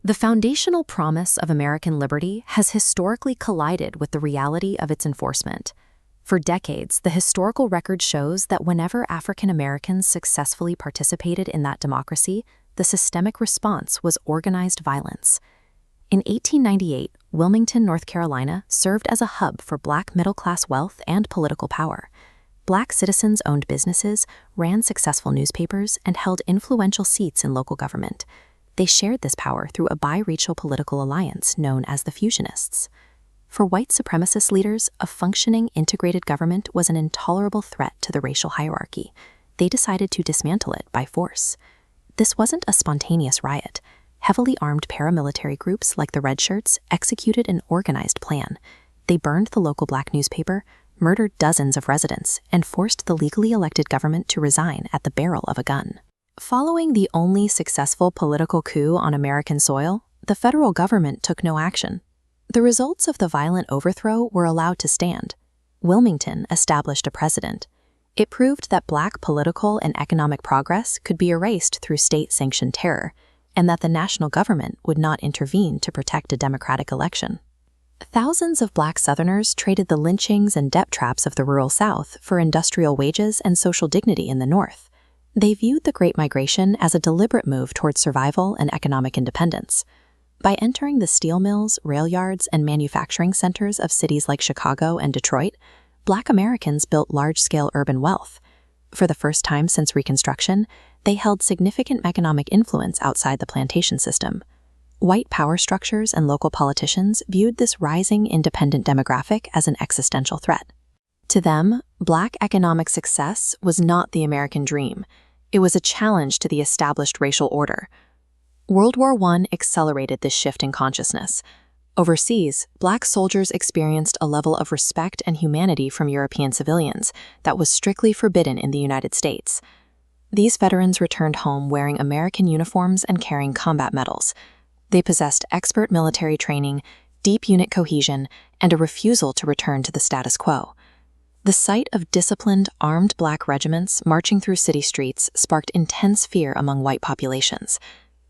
The foundational promise of American liberty has historically collided with the reality of its enforcement. For decades, the historical record shows that whenever African Americans successfully participated in that democracy, the systemic response was organized violence. In 1898, Wilmington, North Carolina, served as a hub for Black middle-class wealth and political power. Black citizens owned businesses, ran successful newspapers, and held influential seats in local government. They shared this power through a biracial political alliance known as the Fusionists. For white supremacist leaders, a functioning, integrated government was an intolerable threat to the racial hierarchy. They decided to dismantle it by force. This wasn't a spontaneous riot. Heavily armed paramilitary groups like the Red Shirts executed an organized plan. They burned the local Black newspaper, murdered dozens of residents, and forced the legally elected government to resign at the barrel of a gun. Following the only successful political coup on American soil, the federal government took no action. The results of the violent overthrow were allowed to stand. Wilmington established a precedent. It proved that Black political and economic progress could be erased through state-sanctioned terror, and that the national government would not intervene to protect a democratic election. Thousands of Black Southerners traded the lynchings and debt traps of the rural South for industrial wages and social dignity in the North. They viewed the Great Migration as a deliberate move towards survival and economic independence. By entering the steel mills, rail yards, and manufacturing centers of cities like Chicago and Detroit, Black Americans built large-scale urban wealth. For the first time since Reconstruction, they held significant economic influence outside the plantation system. White power structures and local politicians viewed this rising independent demographic as an existential threat. To them, Black economic success was not the American dream. It was a challenge to the established racial order. World War I accelerated this shift in consciousness. Overseas, Black soldiers experienced a level of respect and humanity from European civilians that was strictly forbidden in the United States. These veterans returned home wearing American uniforms and carrying combat medals. They possessed expert military training, deep unit cohesion, and a refusal to return to the status quo. The sight of disciplined, armed Black regiments marching through city streets sparked intense fear among white populations.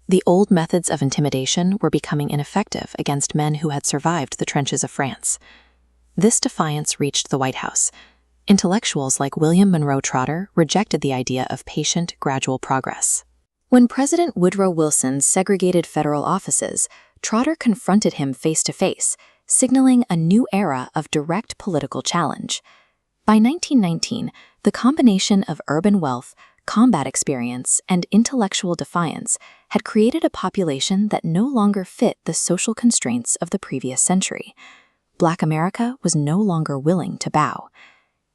The old methods of intimidation were becoming ineffective against men who had survived the trenches of France. This defiance reached the White House. Intellectuals like William Monroe Trotter rejected the idea of patient, gradual progress. When President Woodrow Wilson segregated federal offices, Trotter confronted him face-to-face, signaling a new era of direct political challenge. By 1919, the combination of urban wealth, combat experience, and intellectual defiance had created a population that no longer fit the social constraints of the previous century. Black America was no longer willing to bow.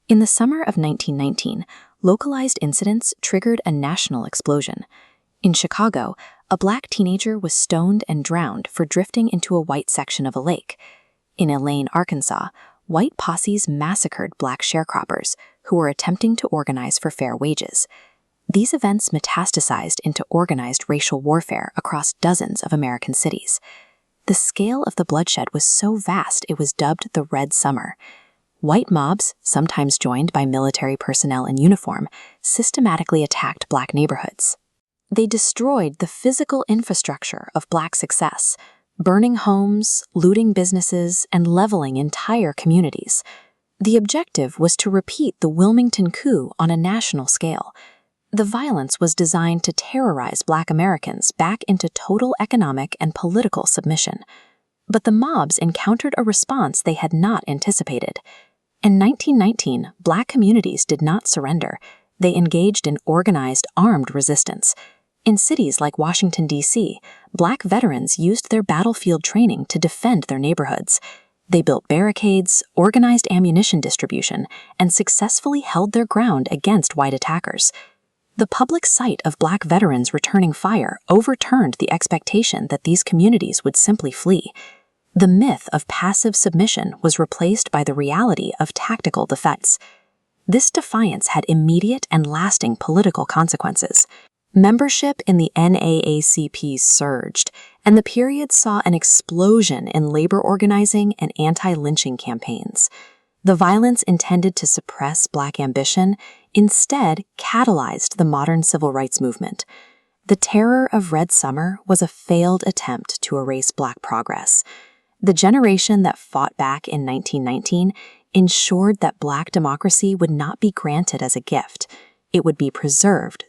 In the summer of 1919, localized incidents triggered a national explosion. In Chicago, a Black teenager was stoned and drowned for drifting into a white section of a lake. In Elaine, Arkansas, white posses massacred Black sharecroppers who were attempting to organize for fair wages. These events metastasized into organized racial warfare across dozens of American cities. The scale of the bloodshed was so vast it was dubbed the Red Summer. White mobs, sometimes joined by military personnel in uniform, systematically attacked Black neighborhoods. They destroyed the physical infrastructure of Black success, burning homes, looting businesses, and leveling entire communities. The objective was to repeat the Wilmington coup on a national scale. The violence was designed to terrorize Black Americans back into total economic and political submission. But the mobs encountered a response they had not anticipated. In 1919, Black communities did not surrender. They engaged in organized, armed resistance. In cities like Washington, D.C., Black veterans used their battlefield training to defend their neighborhoods. They built barricades, organized ammunition distribution, and successfully held their ground against white attackers. The public sight of Black veterans returning fire overturned the expectation that these communities would simply flee. The myth of passive submission was replaced by the reality of tactical defense. This defiance had immediate and lasting political consequences. Membership in the NAACP surged, and the period saw an explosion in labor organizing and anti-lynching campaigns. The violence intended to suppress Black ambition instead catalyzed the modern civil rights movement. The terror of Red Summer was a failed attempt to erase Black progress. The generation that fought back in 1919 ensured that Black democracy would not be granted as a gift. It would be preserved